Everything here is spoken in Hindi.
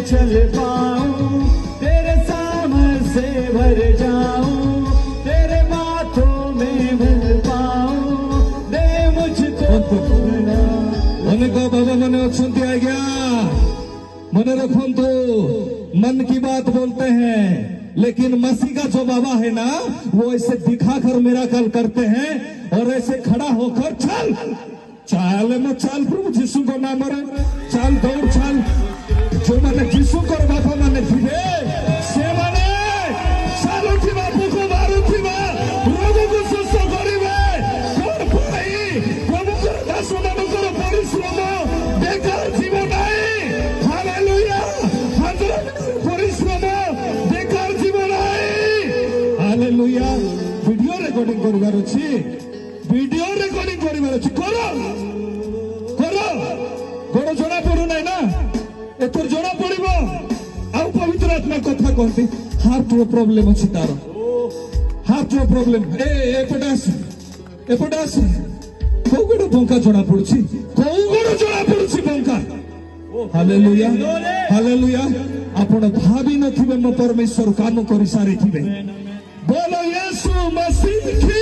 चल पाऊं, तेरे सामने से भर जाऊं, तेरे बातों में मिल पाऊं, दे मुझको अनेक बाबा मन अच्छे आज्ञा मन रखो। मन की बात बोलते हैं, लेकिन मसीह का जो बाबा है ना, वो ऐसे दिखाकर मिराकल करते हैं और ऐसे खड़ा होकर चल चाल मत चाल प्रभु जीशु को नाम रे चाल दौड़ चाल। जो मैंने जीशु को बापा मैंने थे से मैंने चालू थी बापू को मारू थी प्रभु को सुस्थ करिवे कोन भाई प्रभु को दास मानकर परिश्रम बेकार जीवन नहीं। हालेलुया परिश्रम बेकार जीवन नहीं। हालेलुया वीडियो रिकॉर्डिंग करिवार अछि, वीडियो रिकॉर्डिंग करिवार अछि करो करो गोड़ जणा पड़ू नहीं ना एतर जणा पड़िबो। आउ पवित्र आत्मा कथा कहती हार्ट रो प्रॉब्लम अछि तार हार्ट रो प्रॉब्लम एपटास को गोड़ बंका जणा पड़ुछि को गोड़ जणा पड़ुछि बंका। हालेलुया हालेलुया आपण भाबी नथिबे म परमेश्वर काम करि सारी थिबे। बोलो यीशु मसीह की